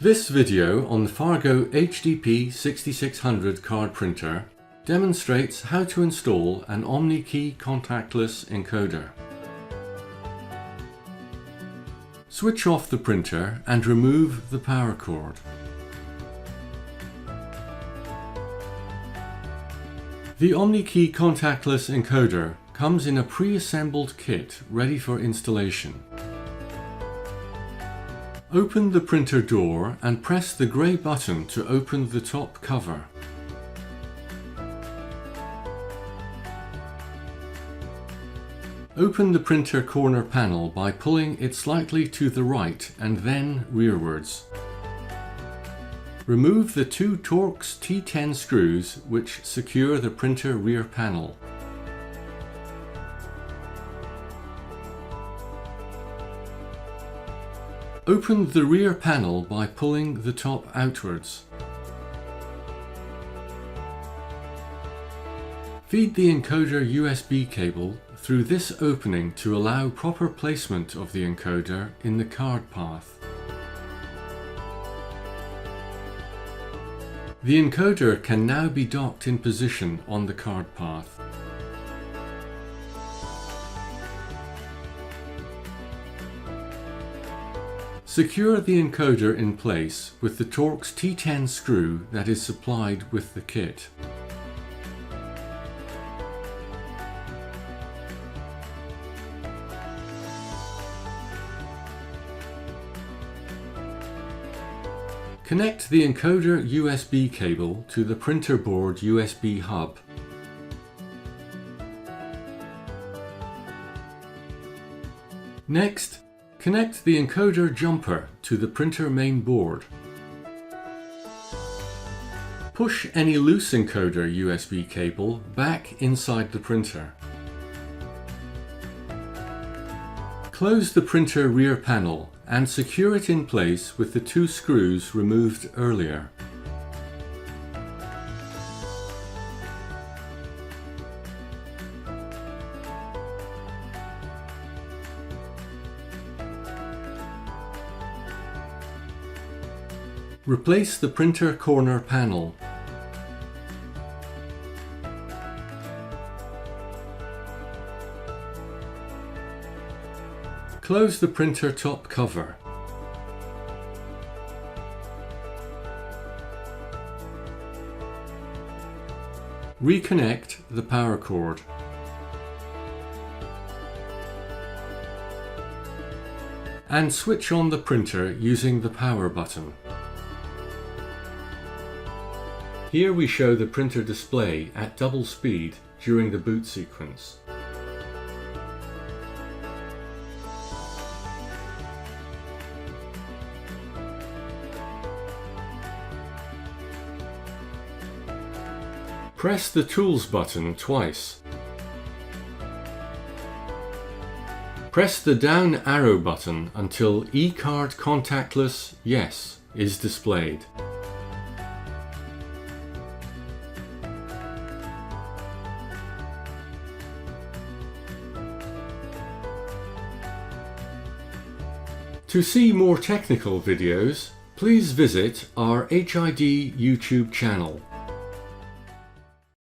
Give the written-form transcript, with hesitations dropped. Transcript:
This video on the FARGO HDP6600 card printer demonstrates how to install an OMNIKEY contactless encoder. Switch off the printer and remove the power cord. The OMNIKEY contactless encoder comes in a pre-assembled kit ready for installation. Open the printer door and press the grey button to open the top cover. Open the printer corner panel by pulling it slightly to the right and then rearwards. Remove the two Torx T10 screws which secure the printer rear panel. Open the rear panel by pulling the top outwards. Feed the encoder USB cable through this opening to allow proper placement of the encoder in the card path. The encoder can now be docked in position on the card path. Secure the encoder in place with the Torx T10 screw that is supplied with the kit. Connect the encoder USB cable to the printer board USB hub. Next, connect the encoder jumper to the printer main board. Push any loose encoder USB cable back inside the printer. Close the printer rear panel and secure it in place with the two screws removed earlier. Replace the printer corner panel. Close the printer top cover. Reconnect the power cord. And switch on the printer using the power button. Here we show the printer display at double speed during the boot sequence. Press the Tools button twice. Press the down arrow button until eCard Contactless Yes is displayed. To see more technical videos, please visit our HID YouTube channel.